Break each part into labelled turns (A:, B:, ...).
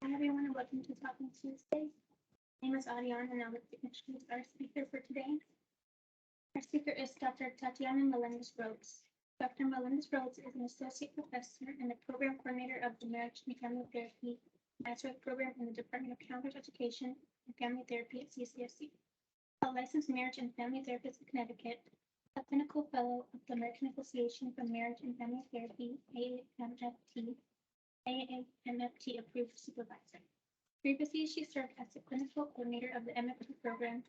A: Hi everyone and welcome to Talking Tuesday. My name is Ariane and I'd like to introduce our speaker for today. Our speaker is Dr. Tatiana Melendez-Rhodes. Dr. Melendez-Rhodes is an associate professor and the program coordinator of the Marriage and Family Therapy Master's program in the Department of Counselors Education and Family Therapy at CCSC. A licensed marriage and family therapist in Connecticut, a clinical fellow of the American Association for Marriage and Family Therapy, AAMFT approved supervisor. Previously, she served as the clinical coordinator of the MFT program.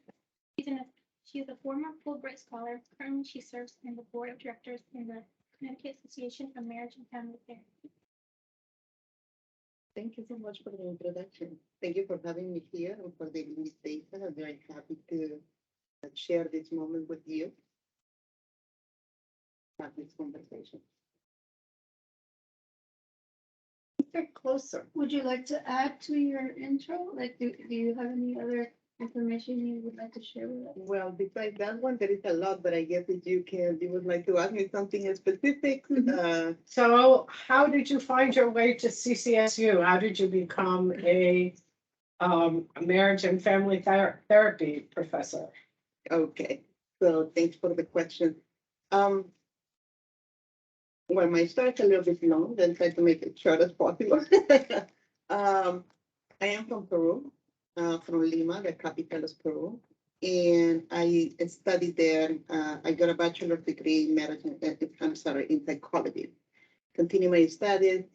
A: She is a former Fulbright scholar. Currently, she serves in the board of directors in the Connecticut Association for Marriage and Family Therapy.
B: Thank you so much for the introduction. Thank you for having me here and for the invitation. I'm very happy to share this moment with you, have this conversation.
C: Get closer. Would you like to add to your intro? Like, do you have any other information you would like to share with us?
B: Well, besides that one, there is a lot, but I guess if you would like to ask me something specific.
D: So how did you find your way to CCSU? How did you become a marriage and family therapy professor?
B: Okay, so thanks for the question. Well, my story is a little bit long, then try to make it short as possible. I am from Peru, from Lima, the capital of Peru, and I studied there. I got a bachelor's degree in marriage, in psychology. Continued my studies,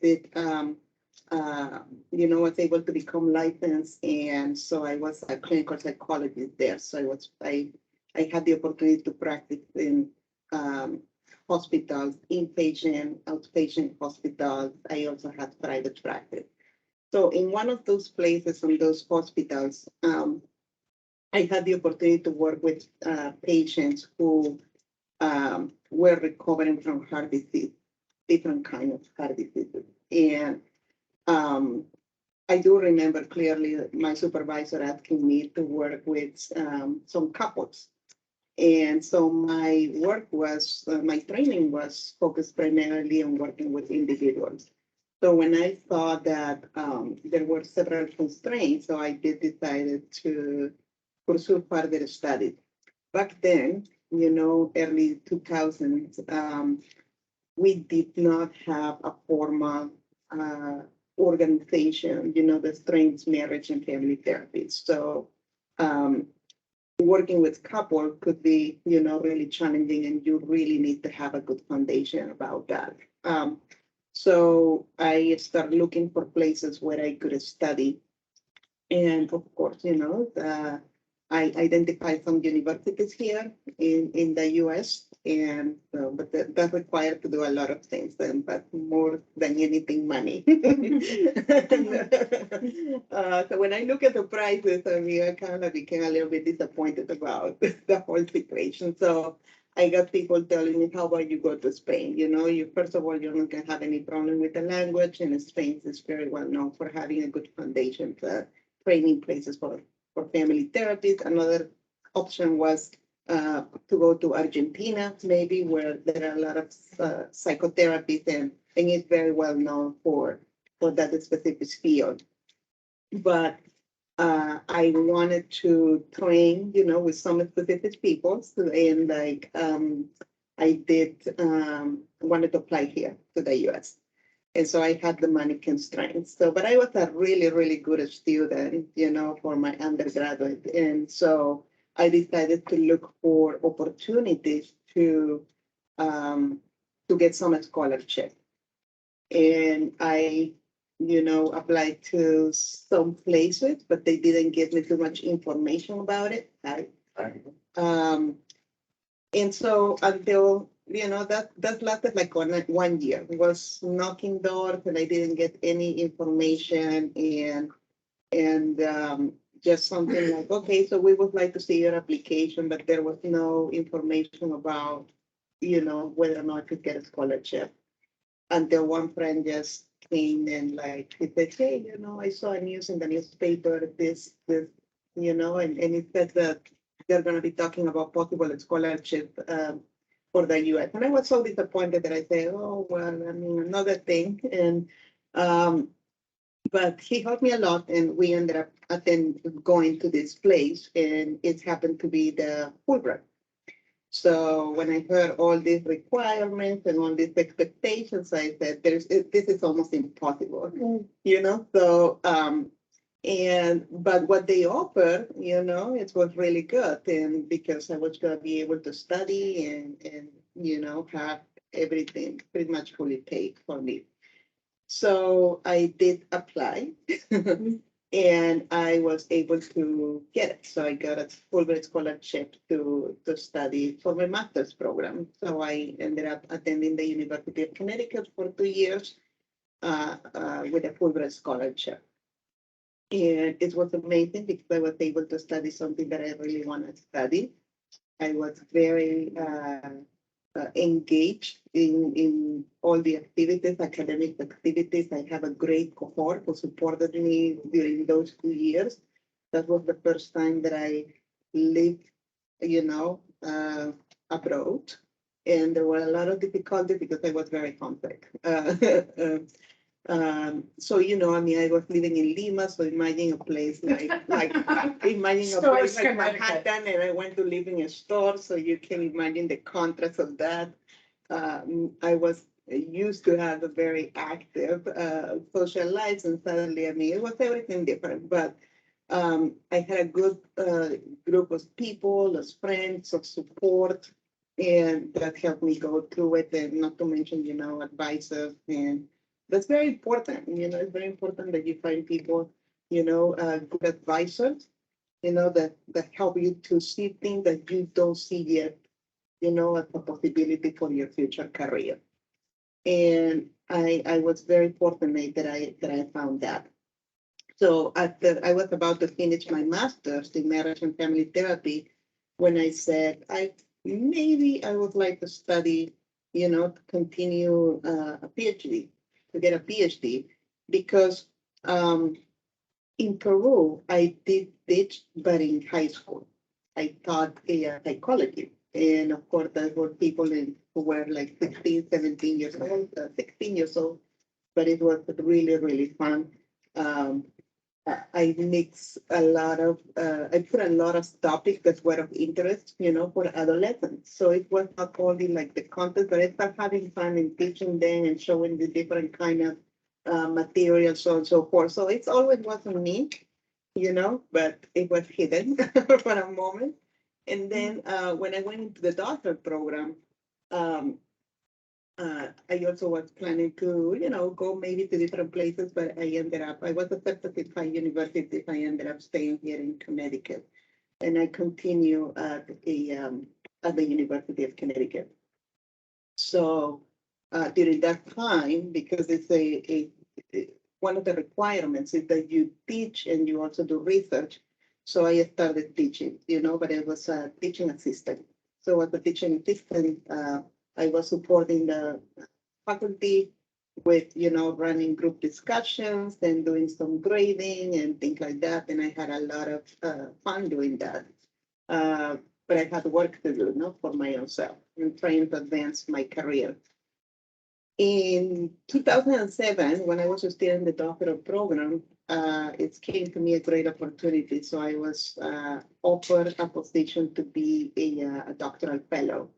B: was able to become licensed, and so I was a clinical psychologist there. So I had the opportunity to practice in hospitals, inpatient, outpatient hospitals. I also had private practice. So in one of those places, in those hospitals, I had the opportunity to work with patients who were recovering from heart disease, different kinds of heart diseases. And I do remember clearly my supervisor asking me to work with some couples. And so my training was focused primarily on working with individuals. So when I saw that there were several constraints, so I decided to pursue further studies. Back then, early 2000s, we did not have a formal organization, the strengths, marriage, and family therapy. So working with couple could be, really challenging, and you really need to have a good foundation about that. So I started looking for places where I could study. And of course, I identified some universities here in the US, and but that required to do a lot of things, but more than anything, money. So when I look at the prices, I kind of became a little bit disappointed about the whole situation. So I got people telling me, how about you go to Spain? You first of all, you're not going to have any problem with the language, and Spain is very well known for having a good foundation for training places for family therapies. Another option was to go to Argentina, maybe, where there are a lot of psychotherapies, and it's very well known for that specific field. But I wanted to train, with some specific people, and I did wanted to apply here to the US. And so I had the money constraints. So, but I was a really, really good student, for my undergraduate. And so I decided to look for opportunities to get some scholarship. And I, applied to some places, but they didn't give me too much information about it. And so until that lasted like 1 year. It was knocking doors, and I didn't get any information, and just something like, okay, so we would like to see your application, but there was no information about, whether or not I could get a scholarship. Until one friend just came and he said, hey, I saw a news in the newspaper, this, and it said that they're going to be talking about possible scholarship for the US. And I was so disappointed that I said, oh, well, another thing. And but he helped me a lot, and we ended up going to this place, and it happened to be the Fulbright. So when I heard all these requirements and all these expectations, I said, this is almost impossible, you know? So, but what they offered, you know, it was really good. And because I was going to be able to study and, you know, have everything pretty much fully paid for me. So I did apply. And I was able to get it. So I got a Fulbright scholarship to study for my master's program. So I ended up attending the University of Connecticut for 2 years with a Fulbright scholarship. And it was amazing because I was able to study something that I really want to study. I was very engaged in all the activities, academic activities. I have a great cohort who supported me during those 2 years. That was the first time that I lived, you know, abroad. And there were a lot of difficulties because I was very homesick. So, you know, I mean, I was living in Lima, so imagine a place like imagine a place like Manhattan, and I went to live in a store, so you can imagine the contrast of that. I was used to have a very active social life, and suddenly, I mean, it was everything different, but I had a good group of people, as friends, of support, and that helped me go through it, and not to mention, you know, advisors, and that's very important. You know, it's very important that you find people, you know, good advisors, you know, that help you to see things that you don't see yet, you know, as a possibility for your future career. And I was very fortunate that I found that. So after I was about to finish my master's in marriage and family therapy, when I said maybe I would like to study, you know, to continue a PhD, to get a PhD, because in Peru I did teach, but in high school I taught psychology, and of course there were people who were like 16, 17 years old, 16 years old, but it was really, really fun. I mix a lot of, I put a lot of topics that were of interest, you know, for adolescents. So it was not only like the content, but I started having fun in teaching them and showing the different kind of materials, so on and so forth. So it's always wasn't me, you know, but it was hidden for a moment. And then when I went into the doctorate program, I also was planning to, you know, go maybe to different places, but I was accepted at 5 universities. I ended up staying here in Connecticut, and I continue at the University of Connecticut. So during that time, because it's one of the requirements is that you teach and you also do research. So I started teaching, you know, but I was a teaching assistant. So as a teaching assistant, I was supporting the faculty with, you know, running group discussions and doing some grading and things like that. And I had a lot of fun doing that. But I had work to do, you know, for my own self and trying to advance my career. In 2007, when I was still in the doctoral program, it came to me a great opportunity. So I was offered a position to be a doctoral fellow,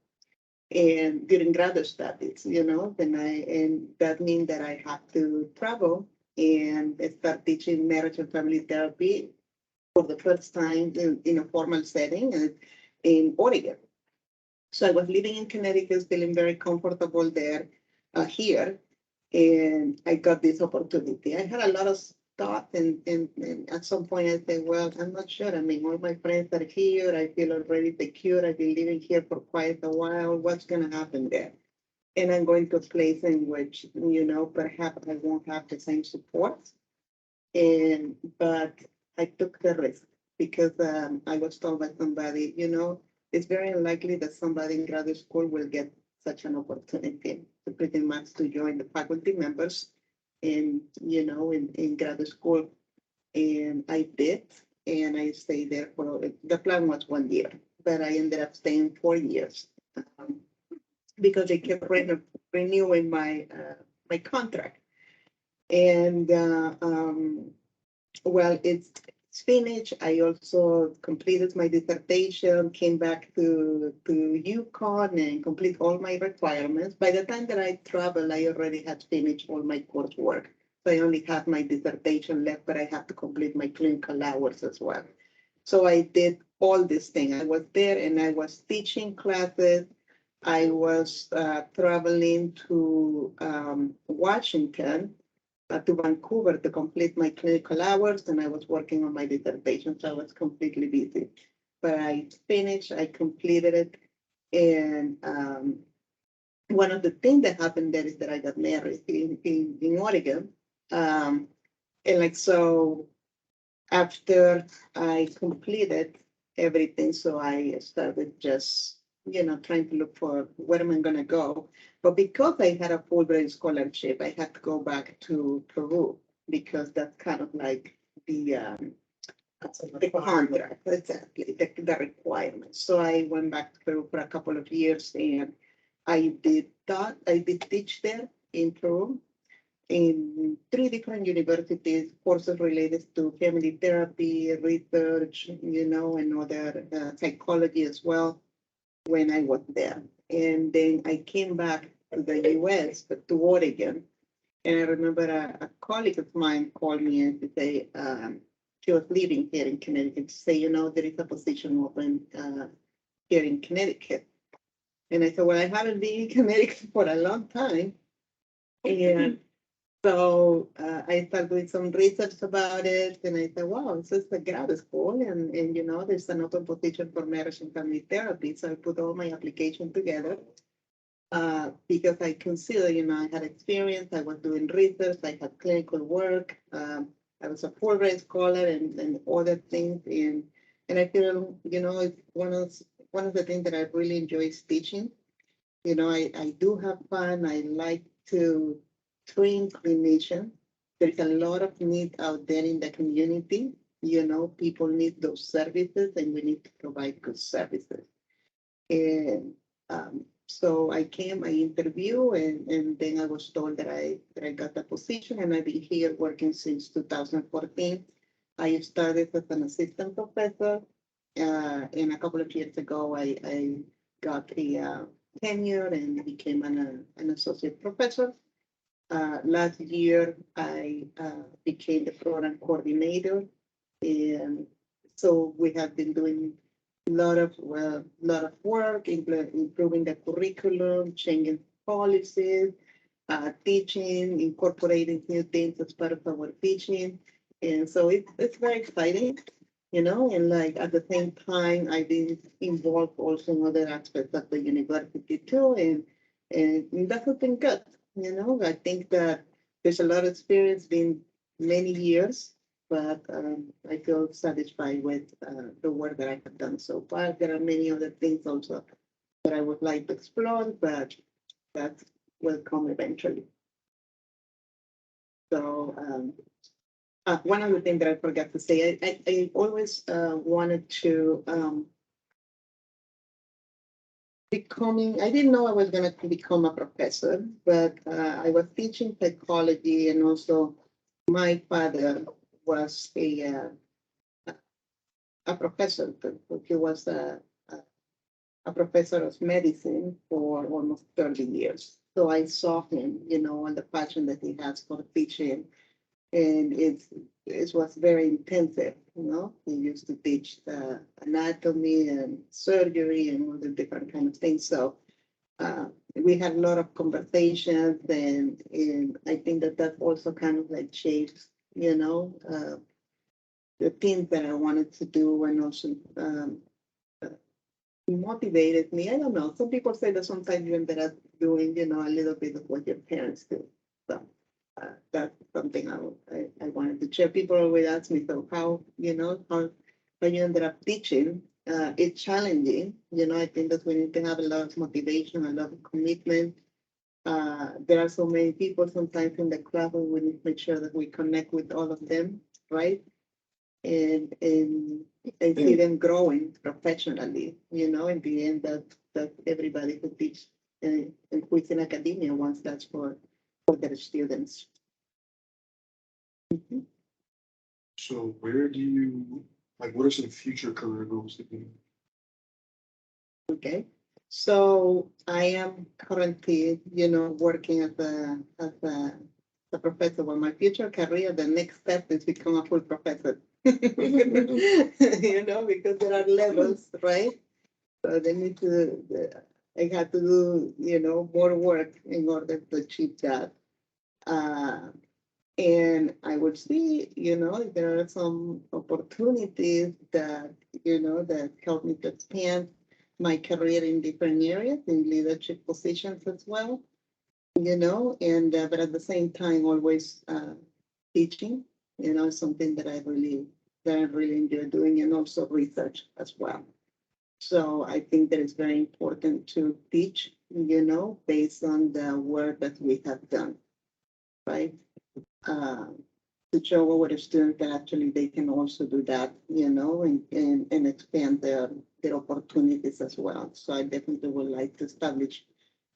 B: and during graduate studies, you know, and that means that I had to travel and start teaching marriage and family therapy for the first time in a formal setting in Oregon. So I was living in Connecticut, feeling very comfortable there, here, and I got this opportunity. I had a lot of thought, and at some point I said, well, I'm not sure. I mean, all my friends are here. I feel already secure. I've been living here for quite a while. What's going to happen there? And I'm going to a place in which, you know, perhaps I won't have the same support. But I took the risk because I was told by somebody, you know, it's very unlikely that somebody in graduate school will get such an opportunity to pretty much to join the faculty members in, you know, in graduate school. And I did, and I stayed there for, the plan was 1 year, but I ended up staying 4 years because they kept renewing my contract. And well, it's finished. I also completed my dissertation, came back to UConn and complete all my requirements. By the time that I traveled, I already had finished all my coursework. So I only had my dissertation left, but I had to complete my clinical hours as well. So I did all these things. I was there and I was teaching classes. I was traveling to Washington, to Vancouver to complete my clinical hours, and I was working on my dissertation, so I was completely busy. But I finished, I completed it, and one of the things that happened there is that I got married in Oregon. And like, so after I completed everything, so I started just, trying to look for where am I gonna go. But because I had a Fulbright scholarship, I had to go back to Peru because that's kind of like the contract, exactly, the requirements. So I went back to Peru for a couple of years and I did teach there in Peru in 3 different universities, courses related to family therapy, research, and other psychology as well when I was there. And then I came back to the US, but to Oregon. And I remember a colleague of mine called me and to say, she was living here in Connecticut, to say, there is a position open here in Connecticut. And I said, well, I haven't been in Connecticut for a long time. And so I started doing some research about it, and I said, wow, this is a grad school, and there's an open position for marriage and family therapy. So I put all my application together because I consider, I had experience, I was doing research, I had clinical work, I was a Fulbright scholar and other things, and I feel, it's one of the things that I really enjoy is teaching. I do have fun. I like to train clinicians. There's a lot of need out there in the community. People need those services and we need to provide good services. And so I interviewed, and then I was told that I got the position, and I've been here working since 2014. I started as an assistant professor, and a couple of years ago, I got a tenure and became an associate professor. Last year, I became the program coordinator, and so we have been doing a lot of work, improving the curriculum, changing policies, teaching, incorporating new things as part of our teaching, and so it's very exciting. And like at the same time, I've been involved also in other aspects of the university too, and that has been good. I think that there's a lot of experience, been many years, but I feel satisfied with the work that I have done so far. There are many other things also that I would like to explore, but that will come eventually. So one of the things that I forgot to say, I always wanted to I didn't know I was going to become a professor, but I was teaching psychology, and also my father was a professor. He was a professor of medicine for almost 30 years. So I saw him, and the passion that he has for teaching, and it was very intensive. He used to teach anatomy and surgery and all the different kind of things. So we had a lot of conversations, and I think that also kind of like shaped, the things that I wanted to do, and also motivated me. I don't know. Some people say that sometimes you ended up doing, a little bit of what your parents do. So that's something I wanted to share. People always ask me, so how you ended up teaching. It's challenging. I think that we need to have a lot of motivation, a lot of commitment. There are so many people sometimes in the class, and we need to make sure that we connect with all of them, right? And see them growing professionally, in the end that everybody who teach and who is in academia wants that for their students. Mhm.
E: So where do you, like, what are some future career goals that you?
B: Okay, so I am currently, working as a professor. Well, my future career, the next step is become a full professor. Because there are levels, right? So they need to, I have to do, more work in order to achieve that. Uh, and I would see, there are some opportunities that help me to expand my career in different areas, in leadership positions as well, but at the same time, always teaching, is something that I really enjoy doing, and also research as well. So I think that it's very important to teach, based on the work that we have done, right? uh, to show our students that actually they can also do that, and expand their opportunities as well. So I definitely would like to establish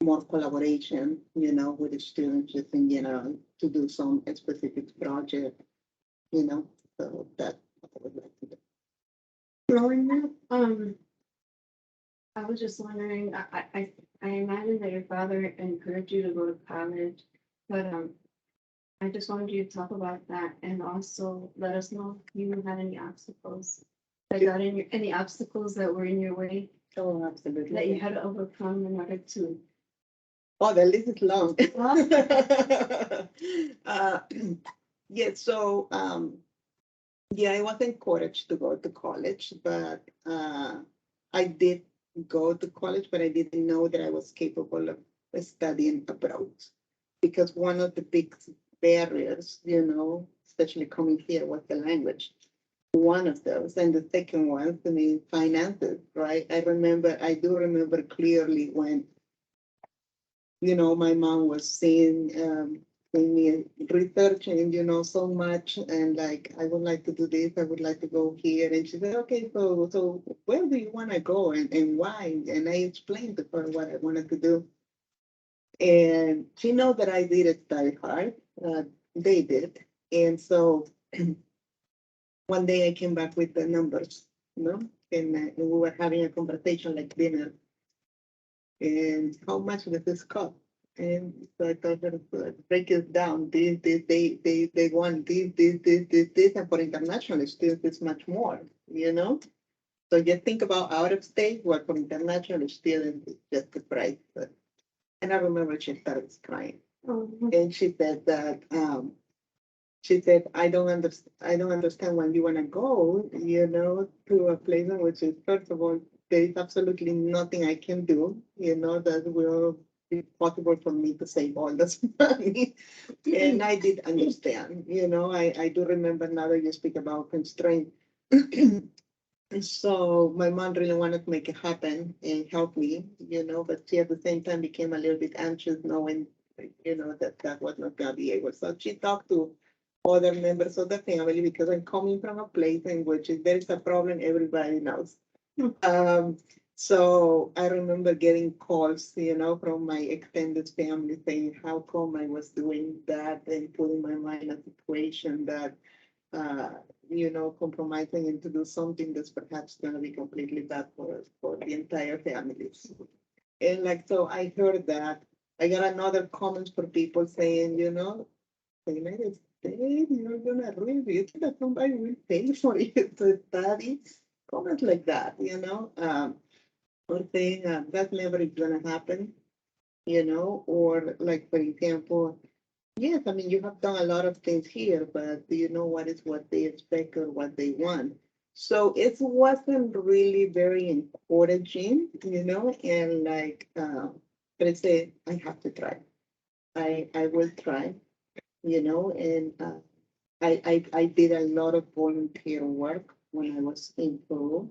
B: more collaboration, with the students just in general to do some specific project, so that I would like to do.
C: Growing up, I was just wondering, I imagine that your father encouraged you to go to college, but, I just wanted you to talk about that and also let us know if you had any obstacles any obstacles that were in your way
B: Oh, absolutely.
C: that you had to overcome in order to.
B: Oh, the list is long. uh, yeah, so yeah, I was encouraged to go to college, but I did go to college, but I didn't know that I was capable of studying abroad. Because one of the big barriers, especially coming here, was the language. One of those. And the second one, to me, finances, right? I do remember clearly when my mom was seeing me researching, so much, and like, I would like to do this, I would like to go here. And she said, okay, so where do you want to go and why? And I explained to her what I wanted to do. And she knows that I did study hard. They did. And so one day I came back with the numbers, and we were having a conversation like dinner. And how much does this cost? And so I told her to break it down. They want this, and for international students, it's much more. So just think about out of state, what for international students is just the price. And I remember she started crying. And she said that, I don't understand why you want to go, to a place in which is, first of all, there is absolutely nothing I can do, that will be possible for me to save all this money. And I did understand, I do remember now that you speak about constraint. So my mom really wanted to make it happen and help me, but she at the same time became a little bit anxious knowing, that was not gonna be able. So she talked to other members of the family because I'm coming from a place in which if there's a problem, everybody knows. So I remember getting calls, from my extended family saying how come I was doing that and putting my mind in a situation that compromising and to do something that's perhaps going to be completely bad for the entire family. And like, so I heard that. I got another comment for people saying, the United States, you're going to really, that somebody will pay for you to study. Comments like that, or saying that's never going to happen, or like, for example, yes, I mean, you have done a lot of things here, but do you know what they expect or what they want? So it wasn't really very encouraging, and like, but I said, I have to try. I will try, and I did a lot of volunteer work when I was in Peru.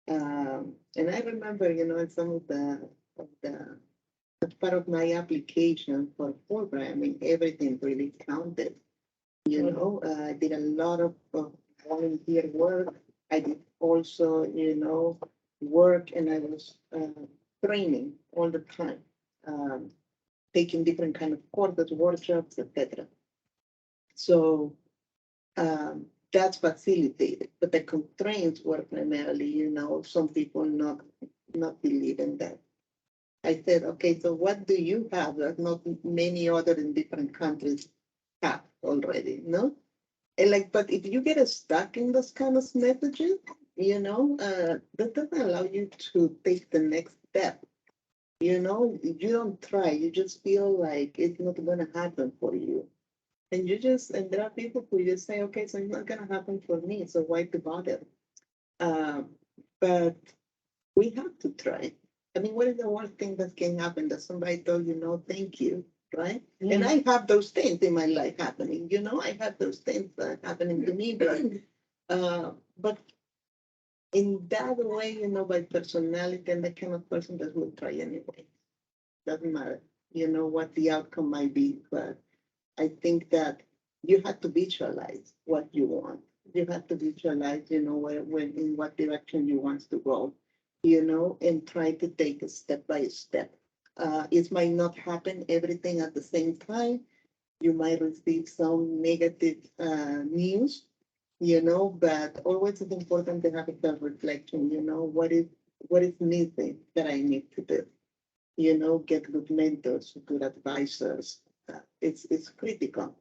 B: And I remember, some of the as part of my application for programming, everything really counted. I did a lot of volunteer work. I did also, work, and I was training all the time, taking different kind of courses, workshops, etc. So that's facilitated, but the constraints were primarily, some people not believe in that. I said, okay, so what do you have that not many other in different countries have already, no? And like, but if you get stuck in those kind of messages, that doesn't allow you to take the next step. You don't try, you just feel like it's not gonna happen for you. And there are people who just say, okay, so it's not gonna happen for me, so why to bother? Um, but we have to try. I mean, what is the worst thing that can happen? That somebody told you no, thank you, right? And I have those things in my life happening. I have those things happening to me, but in that way, by personality, and the kind of person that will try anyway. Doesn't matter, what the outcome might be, but I think that you have to visualize what you want. You have to visualize, in what direction you want to go, and try to take it step by step. It might not happen everything at the same time. You might receive some negative news, but always it's important to have a self-reflection, what is missing that I need to do, get good mentors, good advisors. It's critical.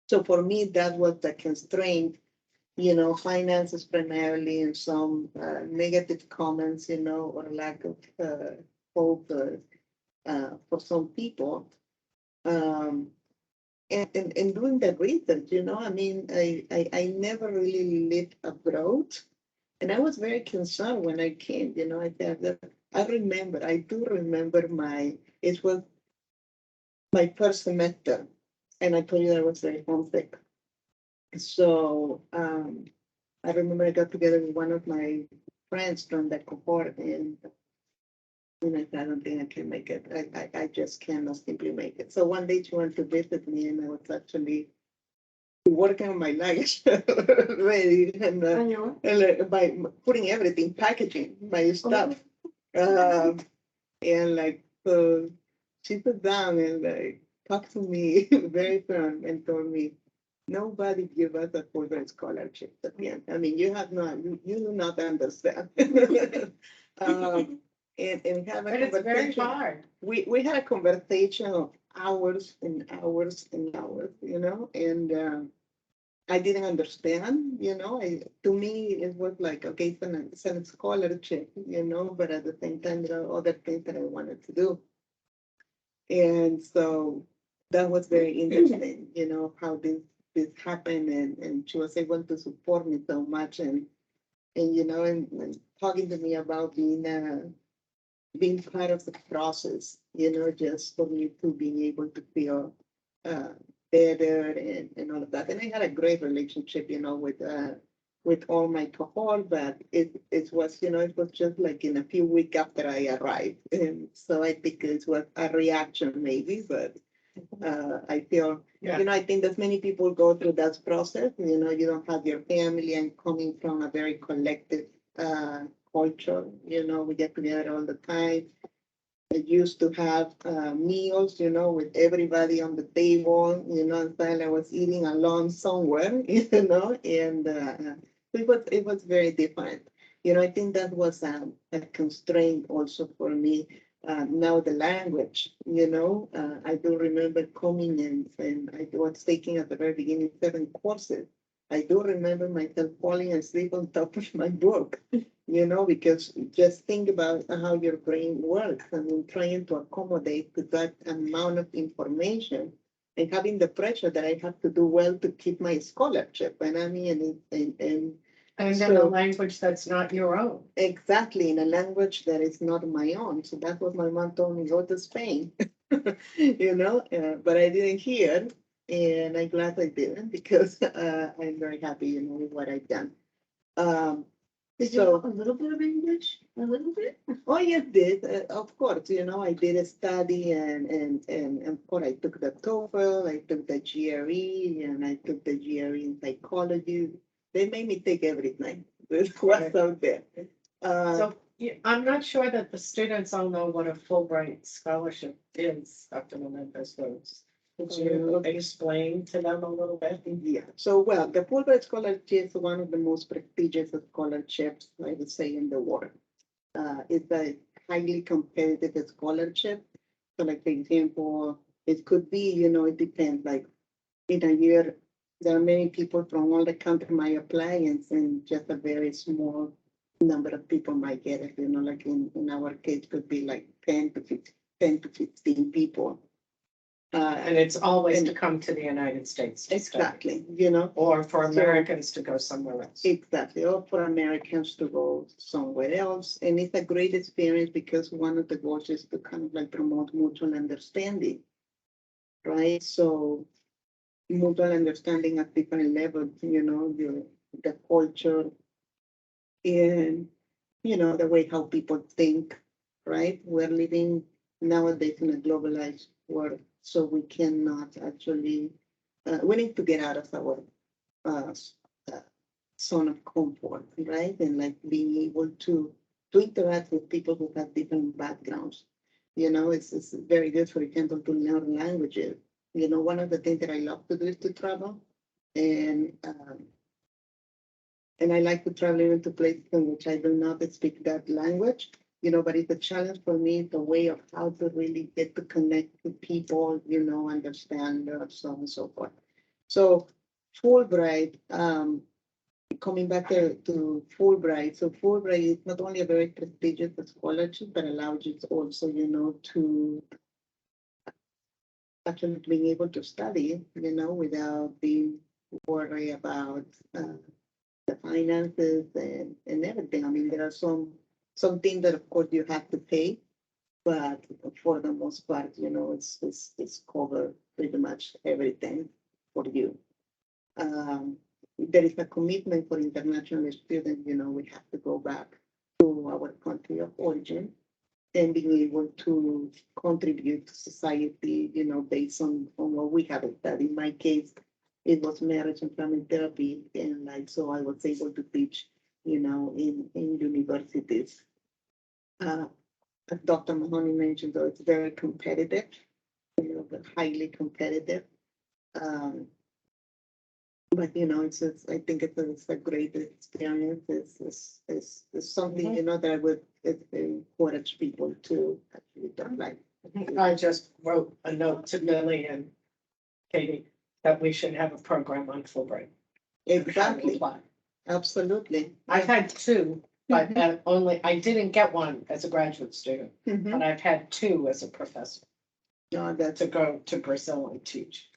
B: So for me, that was the constraint, finances primarily, and some negative comments, or lack of hope for some people. And doing the research, I mean, I never really lived abroad. And I was very concerned when I came, I said, I do remember it was my first semester, and I told you I was very homesick. So I remember I got together with one of my friends from the cohort, and I said, I don't think I can make it. I just cannot simply make it. So one day she went to visit me, and I was actually working on my luggage ready, and by putting everything, packaging my stuff. And like, so she sat down and like talked to me very firm and told me, nobody give us a Fulbright scholarship at the end. I mean, you do not understand. And have a
D: But it's very
B: conversation.
D: hard.
B: We had a conversation of hours and hours and hours, and I didn't understand, to me, it was like, okay, it's a scholarship, but at the same time, there are other things that I wanted to do. And so that was very interesting, how this happened, and she was able to support me so much, and talking to me about being part of the process, just for me to be able to feel uh, better and all of that. And I had a great relationship, with all my cohort, but it was, it was just like in a few weeks after I arrived. And so I think it was a reaction maybe, but I feel, I think that many people go through that process. You don't have your family, and coming from a very collective culture, we get together all the time. I used to have meals, with everybody on the table, until I was eating alone somewhere, and it was very different. I think that was a constraint also for me. Now the language, I do remember coming in, and I was taking at the very beginning 7 courses. I do remember myself falling asleep on top of my book, because just think about how your brain works. I mean, trying to accommodate to that amount of information and having the pressure that I have to do well to keep my scholarship. And I mean, and
D: And in
B: so,
D: a language that's not your own.
B: exactly, in a language that is not my own. So that's what my mom told me, go to Spain, but I didn't hear. And I'm glad I didn't, because I'm very happy, with what I've done.
C: Did you know a little bit of English? A little bit?
B: Oh, yes, did. Of course, I did a study, and of course I took the TOEFL, I took the GRE, and I took the GRE in psychology. They made me take everything. This was out there.
D: So I'm not sure that the students all know what a Fulbright scholarship is, Dr. Melendez-Rhodes. Could you explain to them a little bit?
B: Yeah, so well, the Fulbright Scholarship is one of the most prestigious scholarships, I would say, in the world. It's a highly competitive scholarship. So like, for example, it could be, it depends, like in a year, there are many people from all the country might apply and just a very small number of people might get it, like in our case could be like 10 to 15 people.
D: And it's always
B: and-
D: to come to the United States to study,
B: Exactly,
D: or for
B: So-
D: Americans to go somewhere else.
B: exactly, or for Americans to go somewhere else. And it's a great experience because one of the goals is to kind of like promote mutual understanding, right? So mutual understanding at different levels, the culture and, the way how people think, right? We're living nowadays in a globalized world, so we cannot actually, we need to get out of our uh, s- uh, zone of comfort, right? And like being able to interact with people who have different backgrounds. It's very good, for example, to learn languages. One of the things that I love to do is to travel. And I like to travel even to places in which I do not speak that language, but it's a challenge for me, the way of how to really get to connect with people, understand, so on and so forth. So Fulbright, coming back to Fulbright, so Fulbright is not only a very prestigious scholarship, but allows you also, to actually being able to study, without being worried about the finances and everything. I mean, there are some things that of course you have to pay, but for the most part, it's covered pretty much everything for you. There is a commitment for international students, we have to go back to our country of origin and being able to contribute to society, based on what we have studied. In my case, it was marriage and family therapy, and like so I was able to teach, in universities. As Dr. Mahoney mentioned, though, it's very competitive, but highly competitive. Um, but I think it's a great experience. It's something that I would encourage people to actually do. Like,
D: I just wrote a note to Lily and Katie that we should have a program on Fulbright. and how to
B: exactly,
D: apply.
B: absolutely.
D: I've had two, but I didn't get one as a graduate student,
B: Mhm.
D: but I've had two as a professor
B: No, that's
D: to go to Brazil and teach.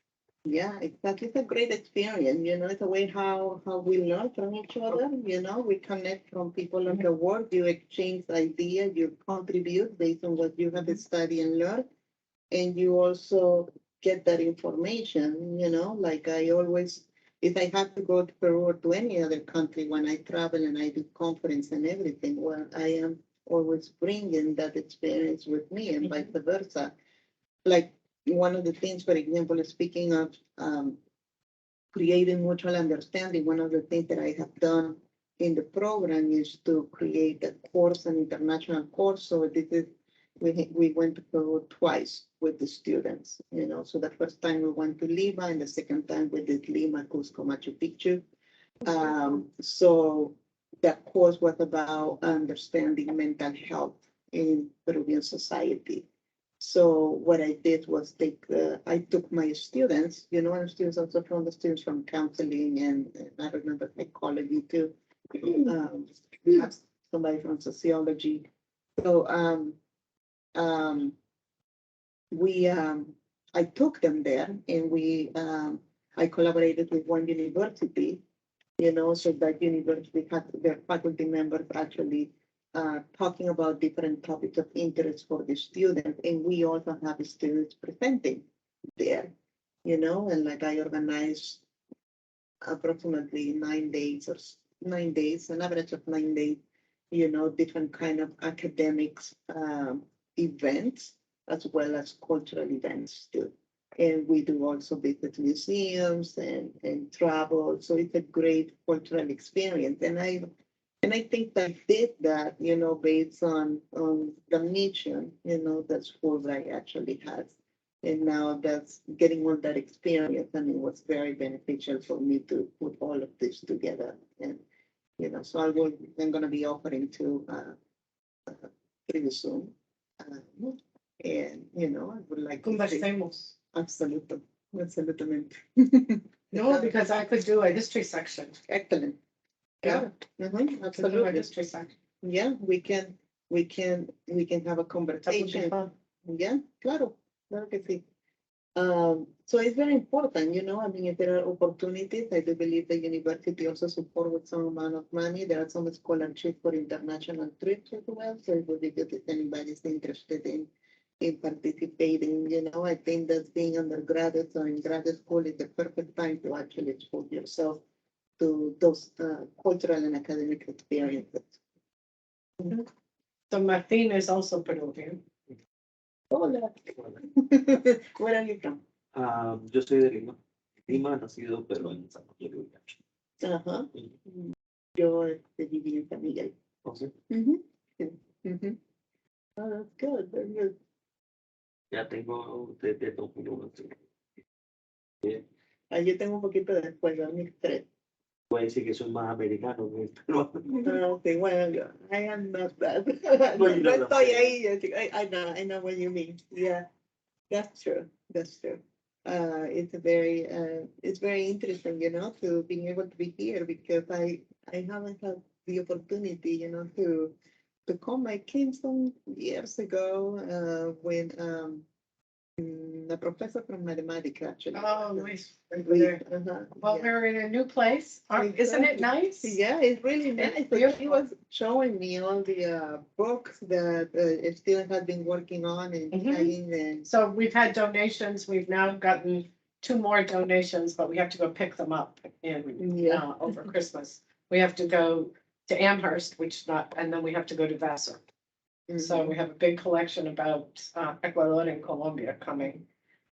B: yeah, exactly. It's a great experience. It's a way how we learn from each other. We connect from people of the world. You exchange ideas, you contribute based on what you have studied and learned, and you also get that information. Like I always, if I have to go to Peru or to any other country when I travel and I do conference and everything, well, I am always bringing that experience with me, and vice versa. Like one of the things, for example, is speaking of creating mutual understanding, one of the things that I have done in the program is to create a course, an international course. So this is, we went to Peru twice with the students, so the first time we went to Lima and the second time we did Lima, Cusco, Machu Picchu. So that course was about understanding mental health in Peruvian society. So what I did was I took my students, and students also from the students from counseling and I remember psychology too. We have somebody from sociology. So I took them there and I collaborated with one university, so that university had their faculty members actually talking about different topics of interest for the students. And we also have students presenting there, and like I organized approximately 9 days or 9 days, an average of 9 days, different kind of academics events as well as cultural events too. And we do also visit museums and travel. So it's a great cultural experience. And I think that I did that, based on the mission, that Fulbright actually has. And now that's getting all that experience, and it was very beneficial for me to put all of this together. And, so I'm gonna be offering to, pretty soon. And, I would like to say,
D: Conversemos.
B: absolutely, absolutamente.
D: No, because I could do a history section.
B: Excellent.
D: Yeah.
B: Mhm,
D: I could do a
B: absolutely.
D: history section.
B: Yeah, we can have a
D: That would be
B: conversation.
D: fun.
B: Yeah, claro que sí. So it's very important, I mean, if there are opportunities, I do believe the university also support with some amount of money. There are some scholarships for international trips as well, so it would be good if anybody's interested in participating, I think that being undergraduate or in graduate school is the perfect time to actually expose yourself to those cultural and academic experiences.
D: So Martin is also Peruvian.
B: Hola. Where are you from?
F: Yo soy de Lima. Lima, nacido, pero en San Miguel de Uriancho.
B: Ajá. Yo viví en San Miguel.
F: Entonces,
B: Mhm. Oh, that's good. Very good.
F: ya tengo desde 2011.
B: Yo tengo un poquito después, 2003.
F: Puede decir que soy más americano que peruano.
B: Okay, well, I am not that.
F: No, you know
B: No
F: what I'm
B: estoy
F: saying.
B: ahí. I know what you mean. Yeah, that's true. It's very interesting, to being able to be here because I haven't had the opportunity, to come. I came some years ago, when a professor from mathematics actually.
D: Oh, nice.
B: Uh-huh,
D: Well,
B: yeah.
D: we're in a new place. Isn't it nice?
B: Yeah, it's really nice.
D: It's
B: But he
D: beautiful.
B: was showing me all the books that students had been working on and
D: Mhm.
B: studying and.
D: So we've had donations. We've now gotten 2 more donations, but we have to go pick them up
B: Yeah.
D: over Christmas. We have to go to Amherst, and then we have to go to Vassar. So we have a big collection about Ecuador and Colombia coming,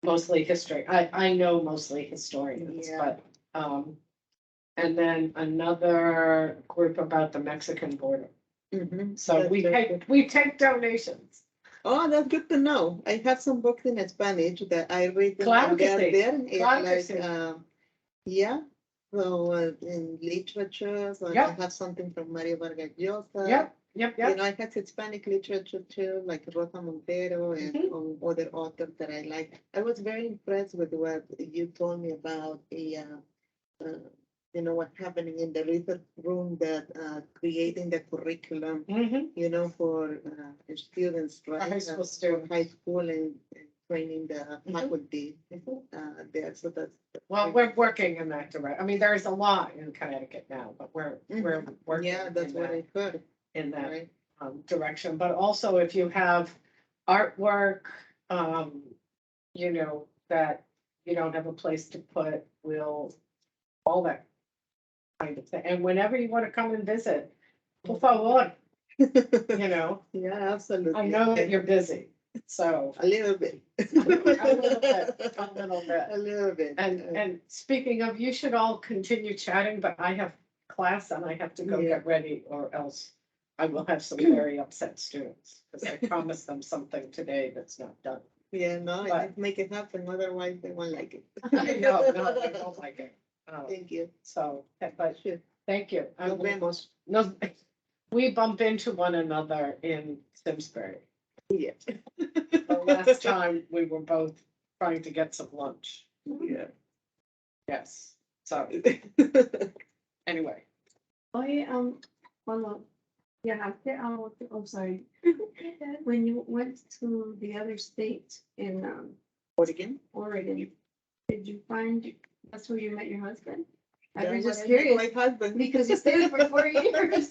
D: mostly history. I know mostly historians,
B: Yeah.
D: but, and then another group about the Mexican border.
B: Mhm.
D: So
B: That's
D: we
B: very
D: take,
B: good.
D: we take donations.
B: Oh, that's good to know. I have some books in Spanish that I read them
D: Claro
B: when
D: que
B: they're
D: sí.
B: there. And
D: Claro que
B: like,
D: sí.
B: yeah. So in literature, so I
D: Yep.
B: have something from Mario Vargas Llosa.
D: Yep.
B: I had Hispanic literature too, like Rosa Montero and other authors that I like. I was very impressed with what you told me about what's happening in the research room that creating the curriculum,
D: Mhm.
B: for students, right?
D: high school
B: For
D: students.
B: high school and training the
D: Mhm.
B: faculty there. So that's.
D: Well, we're working in that direction. I mean, there's a lot in Connecticut now, but we're working.
B: Yeah, that's
D: in
B: what
D: that-
B: I heard.
D: In that
B: Right.
D: direction, but also if you have artwork, that you don't have a place to put, all that kind of thing. And whenever you want to come and visit, por favor,
B: Yeah, absolutely.
D: I know that you're busy, so.
B: A little bit.
D: A little bit.
B: A little bit.
D: And speaking of, you should all continue chatting, but I have class and I have to go
B: Yeah.
D: get ready or else I will have some very upset students because I promised them something today that's not done.
B: Yeah, no, I
D: But-
B: just make it happen, otherwise they won't like it.
D: No, I don't like it.
B: Thank you.
D: So, but
B: Sure.
D: thank you.
B: Nos vemos.
D: We bump into one another in Simsbury.
B: Yeah.
D: The last time we were both trying to get some lunch.
B: Yeah.
D: Yes. So anyway,
C: Oye, cuando viajaste oh, sorry, when you went to the other state in
B: Oregon.
C: Oregon, did you find that's where you met your husband? I
B: That's
C: was
B: what
C: just
B: I met
C: curious
B: My husband.
C: because you stayed for 4 years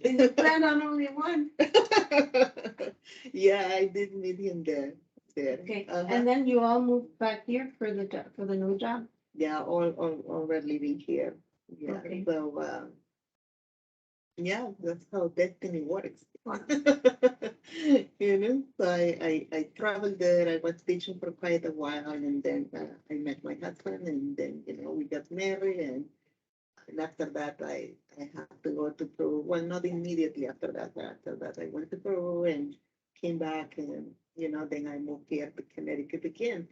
C: and you planned on only one.
B: Yeah, I did meet him there.
C: Okay,
B: Uh-huh.
C: and then you all moved back here for the new job.
B: Yeah, all we're living here. Yeah,
C: Okay.
B: so yeah, that's how destiny works.
C: Wow.
B: So I traveled there. I was teaching for quite a while, and then I met my husband, and then we got married, and after that I had to go to Peru. Well, not immediately after that, but after that I went to Peru and came back, and then I moved here to Connecticut again.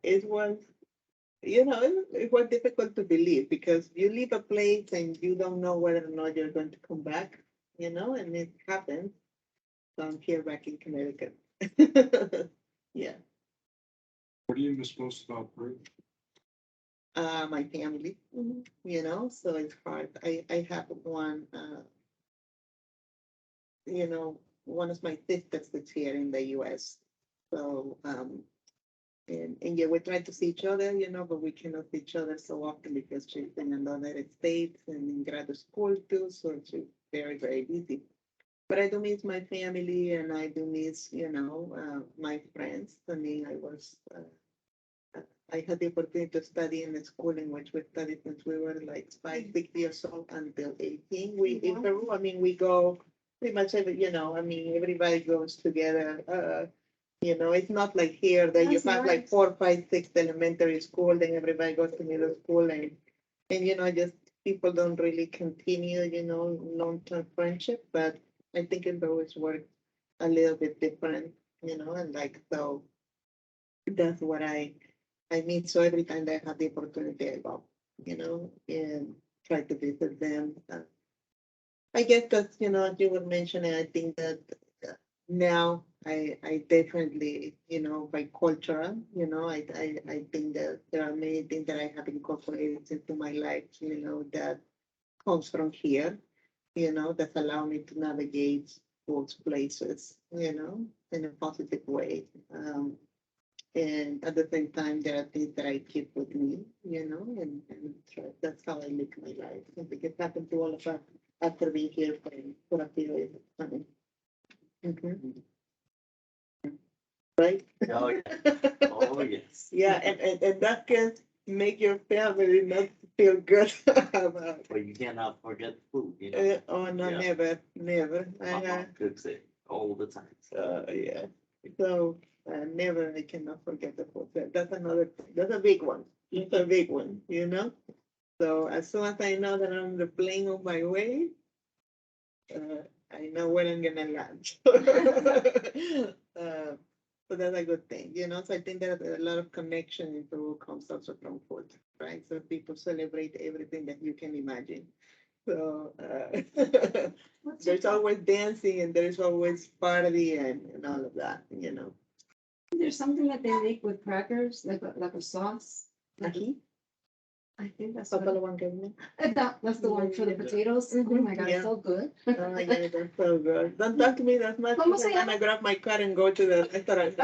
B: It was, it was difficult to believe because you leave a place and you don't know whether or not you're going to come back, and it happens. So I'm here back in Connecticut. Yeah.
E: What do you miss most about Peru?
B: My family, so it's hard. I have one, one of my sisters that's here in the US. So, and yeah, we try to see each other, but we cannot see each other so often because she's in another state and in graduate school too. So she's very, very busy. But I do miss my family and I do miss, my friends. I mean, I had the opportunity to study in a school in which we studied since we were like 5, 6 years old until 18. In Peru, I mean, we go pretty much everybody goes together. It's not like here that you
C: That's
B: have like
C: nice.
B: 4, 5, 6 elementary school, then everybody goes to middle school and just people don't really continue, long-term friendship, but I think it always works a little bit different, and like, so that's what I mean. So every time that I have the opportunity, I go, and try to visit them. I guess that's, as you were mentioning, I think that now I definitely, by culture, I think that there are many things that I have incorporated into my life, that comes from here, that allow me to navigate those places, in a positive way. And at the same time, there are things that I keep with me, and that's how I live my life. I think it happened to all of us after being here for a period of time. Mhm. Right?
F: Oh, yeah. Oh, yes.
B: Yeah, and that can make your family not feel good about.
F: But you cannot forget food,
B: Oh no,
F: Yeah.
B: never.
F: My mom cooks it all the time.
B: Yeah. So never, I cannot forget the food. That's a big one. It's a big one, So as soon as I know that I'm on the plane on my way, I know where I'm gonna land. So that's a good thing, So I think there's a lot of connection in Peru comes also from food, right? So people celebrate everything that you can imagine. So there's always dancing and there's always party and all of that,
C: There's something that they make with crackers, like a sauce.
B: Aquí,
C: I think that's what,
B: Papalahuancaína.
C: that's the one for the potatoes. Oh my God,
B: Yeah.
C: it's so good.
B: Oh, yeah, that's so good. Don't talk to me that much.
C: ¿Cómo
B: because
C: se
B: I'm gonna
C: llama?
B: grab my car and go to the restaurant.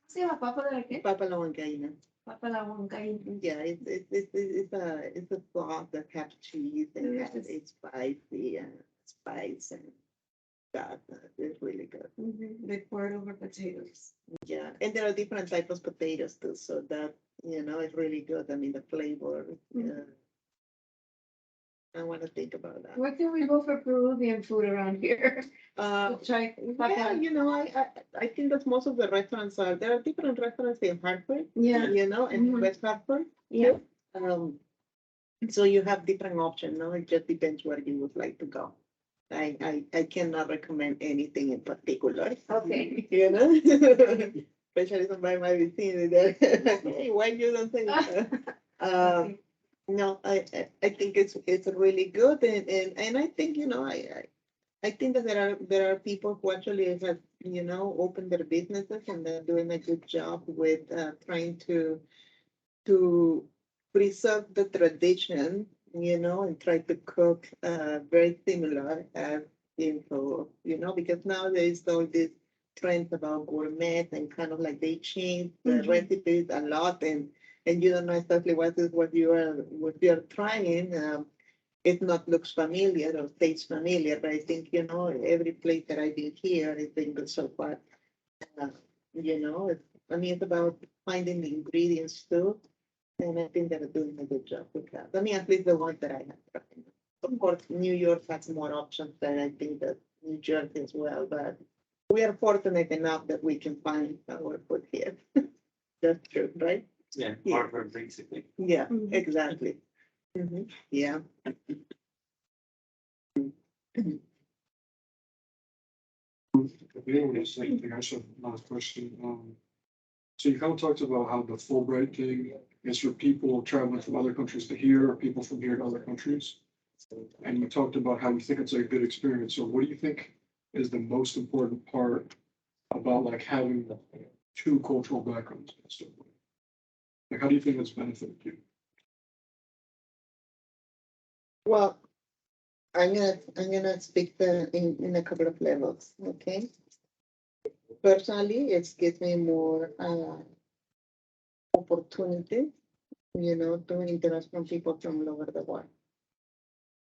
C: ¿Se llama papa de la qué?
B: Papalahuancaína.
C: Papa la huancaína.
B: Yeah, it's a sauce that has cheese and
C: Yes.
B: it's spicy and spice and that. It's really good.
C: They pour it over potatoes.
B: Yeah, and there are different types of potatoes too, so that it's really good. I mean, the flavor. Yeah. I want to think about that.
C: Where can we go for Peruvian food around here? Try
B: Yeah,
C: papa.
B: I think that most of the restaurants are. There are different restaurants in Hartford.
C: Yeah.
B: And
C: Mhm.
B: West Hartford.
C: Yeah.
B: So you have different options. No, it just depends where you would like to go. I cannot recommend anything in particular.
C: Okay.
B: Especially somebody might be seeing it there. Hey, why you don't say that?
C: Okay.
B: No, I think it's really good, and I think I think that there are people who actually have opened their businesses and they're doing a good job with trying to preserve the tradition, and try to cook very similar as in Peru, because nowadays all these trends about gourmet and kind of like they change the recipes a lot and you don't know exactly what you're trying. It not looks familiar or tastes familiar, but I think, every place that I've been here, I think good so far. It's about finding the ingredients too. And I think they're doing a good job with that. I mean, at least the ones that I have tried. Of course, New York has more options than I think that New Jersey as well, but we are fortunate enough that we can find our food here. That's true, right?
F: Yeah,
B: Yeah.
F: Harvard, basically.
B: Yeah,
C: Mhm.
B: exactly. Yeah.
E: Yeah, the same thing. I just have another question. So you kind of talked about how the Fulbright thing is for people traveling from other countries to here, or people from here to other countries. And you talked about how you think it's a good experience. So what do you think is the most important part about like having two cultural backgrounds and stuff? Like, how do you think that's benefited you?
B: Well, I'm gonna speak in a couple of levels, okay? Personally, it's gives me more opportunity, to interact with people from all over the world.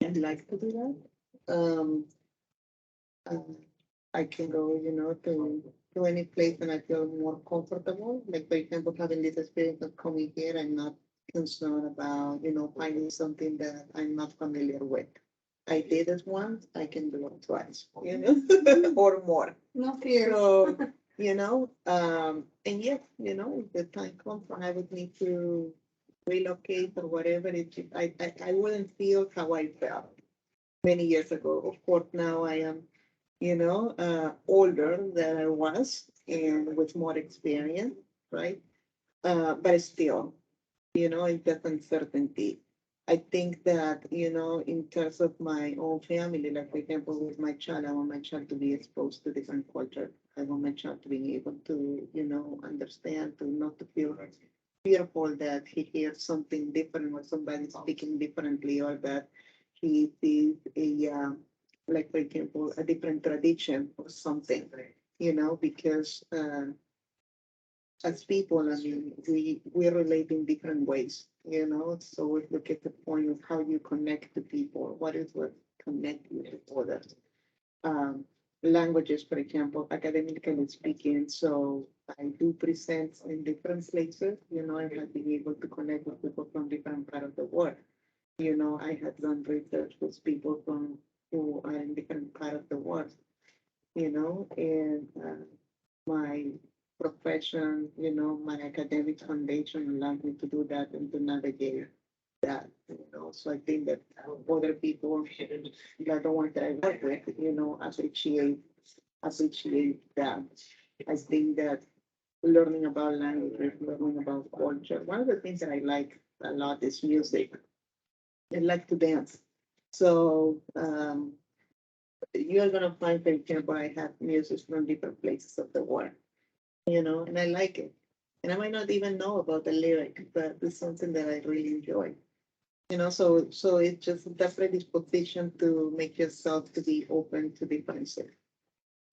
B: I'd like to do that. Uh, I can go, to any place and I feel more comfortable. Like, for example, having this experience of coming here, I'm not concerned about, finding something that I'm not familiar with. I did it once, I can do it twice, or more.
C: No fear.
B: So, and yes, if the time comes when I would need to relocate or whatever, I wouldn't feel how I felt many years ago. Of course, now I am, older than I was and with more experience, right? But still, it's that uncertainty. I think that, in terms of my own family, like for example, with my child, I want my child to be exposed to different culture. I want my child to be able to, understand, to not to feel fearful that he hears something different or somebody speaking differently, or that he sees like for example, a different tradition or something, because as people, I mean, we relate in different ways, so we look at the point of how you connect to people, what is what connect you to others. Um, Languages, for example, academically speaking, so I do present in different places, I have been able to connect with people from different part of the world. I have done research with people from who are in different part of the world, and my profession, my academic foundation allowed me to do that and to navigate that, So I think that other people, like the ones that I work with, appreciate that. I think that learning about language, learning about culture. One of the things that I like a lot is music. I like to dance. So you're gonna find, for example, I have music from different places of the world, and I like it. And I might not even know about the lyric, but it's something that I really enjoy. So it's just that predisposition to make yourself to be open to differences,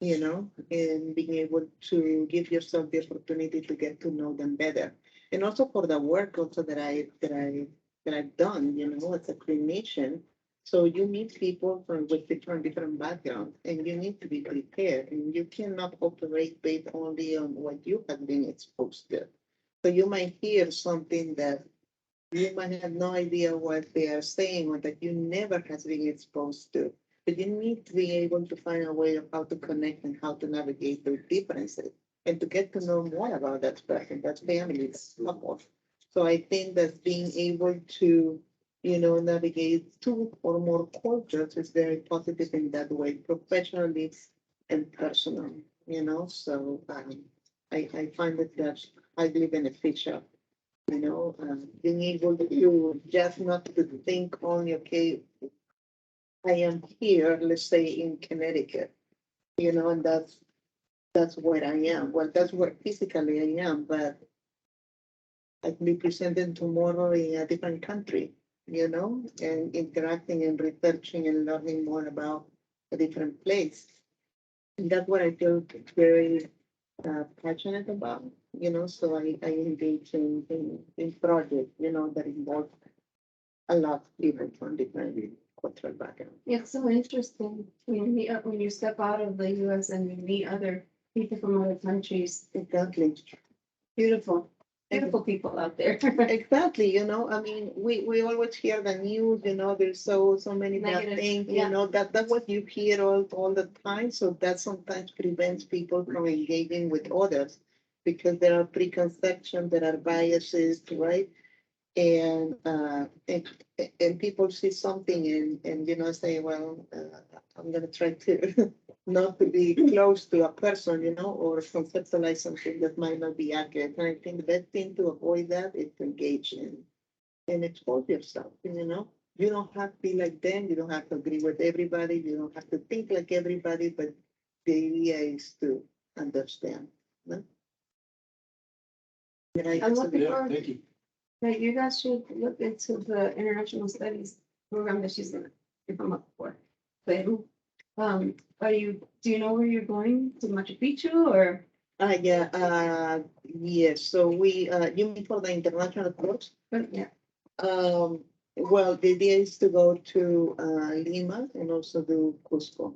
B: and being able to give yourself the opportunity to get to know them better. And also for the work also that I've done, as a clinician. So you meet people from with different backgrounds, and you need to be prepared, and you cannot operate based only on what you have been exposed to. So you might hear something that you might have no idea what they are saying, or that you never has been exposed to. But you need to be able to find a way of how to connect and how to navigate those differences and to get to know more about that person, that family, that couple. So I think that being able to, navigate two or more cultures is very positive in that way, professionally and personally, So I find that that's highly beneficial, being able to just not to think only, okay, I am here, let's say in Connecticut, and that's where I am. Well, that's where physically I am, but I can be presented tomorrow in a different country, and interacting and researching and learning more about a different place. And that's what I feel very passionate about, so I engage in projects, that involve a lot of people from different cultural backgrounds.
C: It's so interesting when you meet, when you step out of the US and you meet other people from other countries.
B: Exactly.
C: Beautiful, beautiful people out there.
B: Exactly, I mean, we always hear the news, there's so many bad
C: Negative,
B: things,
C: yeah.
B: that's what you hear all the time. So that sometimes prevents people from engaging with others because there are preconceptions, there are biases, right? And people see something and, say, well, I'm gonna try to not to be close to a person, or conceptualize something that might not be accurate. And I think the best thing to avoid that is to engage in and expose yourself, You don't have to be like them, you don't have to agree with everybody, you don't have to think like everybody, but the idea is to understand. No?
C: I'm looking
E: Yeah,
C: forward,
E: thank you.
C: like, you guys should look into the international studies program that she's gonna, if I'm up for. Peru. Do you know where you're going to Machu Picchu or?
B: Yeah, yes, so you mean for the international course?
C: But yeah,
B: Well, the idea is to go to Lima and also do Cusco,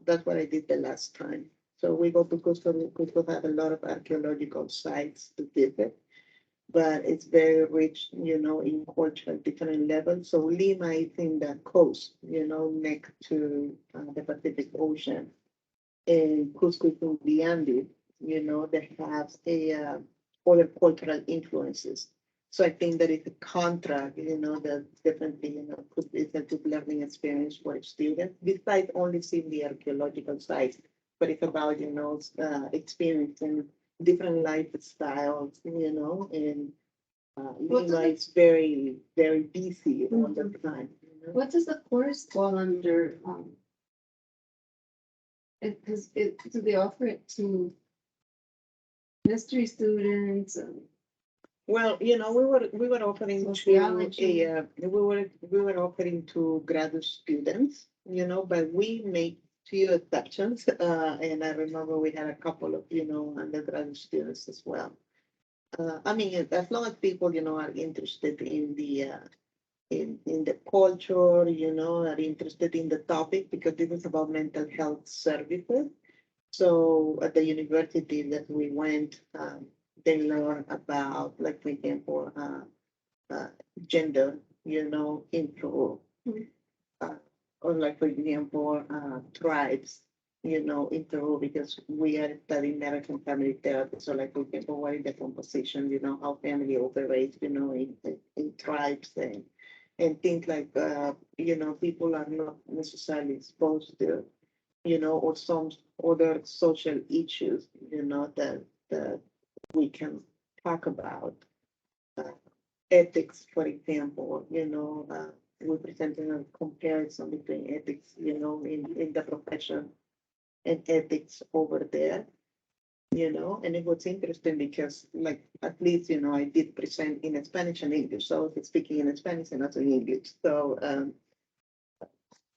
B: that's what I did the last time. So we go to Cusco, Cusco have a lot of archaeological sites to visit, but it's very rich, in culture at different levels. So Lima is in the coast, next to the Pacific Ocean. And Cusco is in the Andes, that has other cultural influences. So I think that it's a contract, that definitely, it's a good learning experience for students, besides only seeing the archaeological sites, but it's about, experiencing different lifestyles, and
C: What
B: Lima
C: does
B: is very, very busy all the
C: Mhm.
B: time.
C: what does the course fall under? Do they offer it to history students?
B: Well, we were offering to
C: Sociology.
B: we were offering to graduate students, but we make few exceptions. And I remember we had a couple of, undergraduate students as well. I mean, as long as people, are interested in the in the culture, are interested in the topic, because this is about mental health services. So at the university that we went, they learn about, like, for example, gender, intro,
C: Mhm.
B: uh, or like, for example, tribes, intro, because we are studying American family therapy. So, like, for example, what is the composition, how family operates, in tribes and things like, people are not necessarily exposed to, or some other social issues, that we can talk about. Uh, Ethics, for example, we presented a comparison between ethics, in the profession and ethics over there, and it was interesting because, like, at least, I did present in Spanish and English, so I was speaking in Spanish and also in English. So,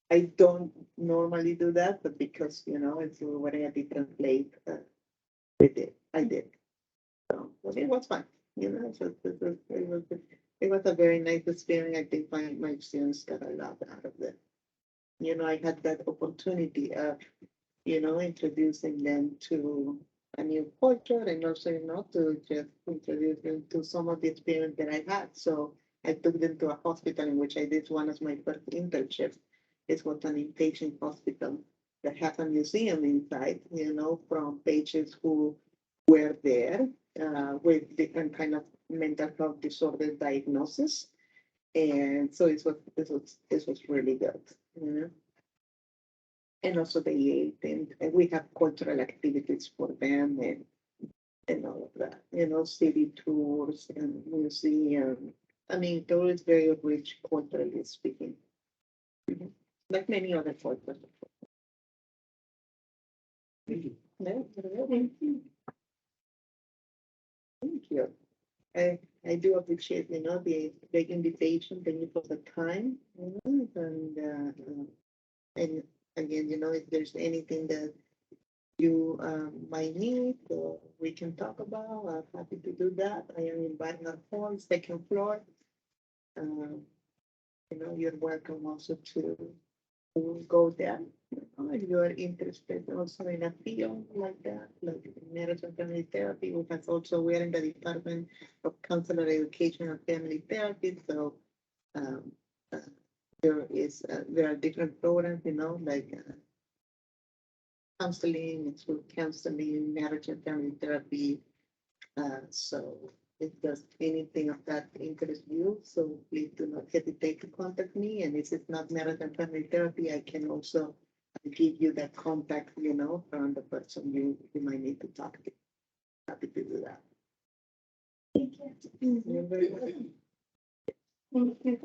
B: I don't normally do that, but because, it's wearing a different plate, I did. So it was fun, it was a very nice experience. I think my students got a lot out of it. I had that opportunity of, introducing them to a new culture and also, to just introduce them to some of the experience that I had. So I took them to a hospital in which I did one of my first internships. It was an inpatient hospital that has a museum inside, from patients who were there with different kind of mental health disorder diagnosis. And so this was really good, and also they ate, and we have cultural activities for them and all of that, city tours and museum. I mean, it was very rich culturally speaking, Mhm. Like many other cultures.
E: Thank you.
B: Yeah, thank you. Thank you. I do appreciate, the invitation. Thank you for the time. And again, if there's anything that you might need, or we can talk about, I'm happy to do that. I am inviting our hall, second floor. Um, you're welcome also to go there. If you are interested also in a field like that, like marriage and family therapy. We're in the Department of Counselor Education and Family Therapy. So um, uh, there are different programs, like counseling, school counseling, marriage and family therapy. So if there's anything of that interest you, so please do not hesitate to contact me. And if it's not marriage and family therapy, I can also give you that contact, from the person you might need to talk to. Happy to do that.
A: Thank you.
B: You're very welcome.
C: Thank you.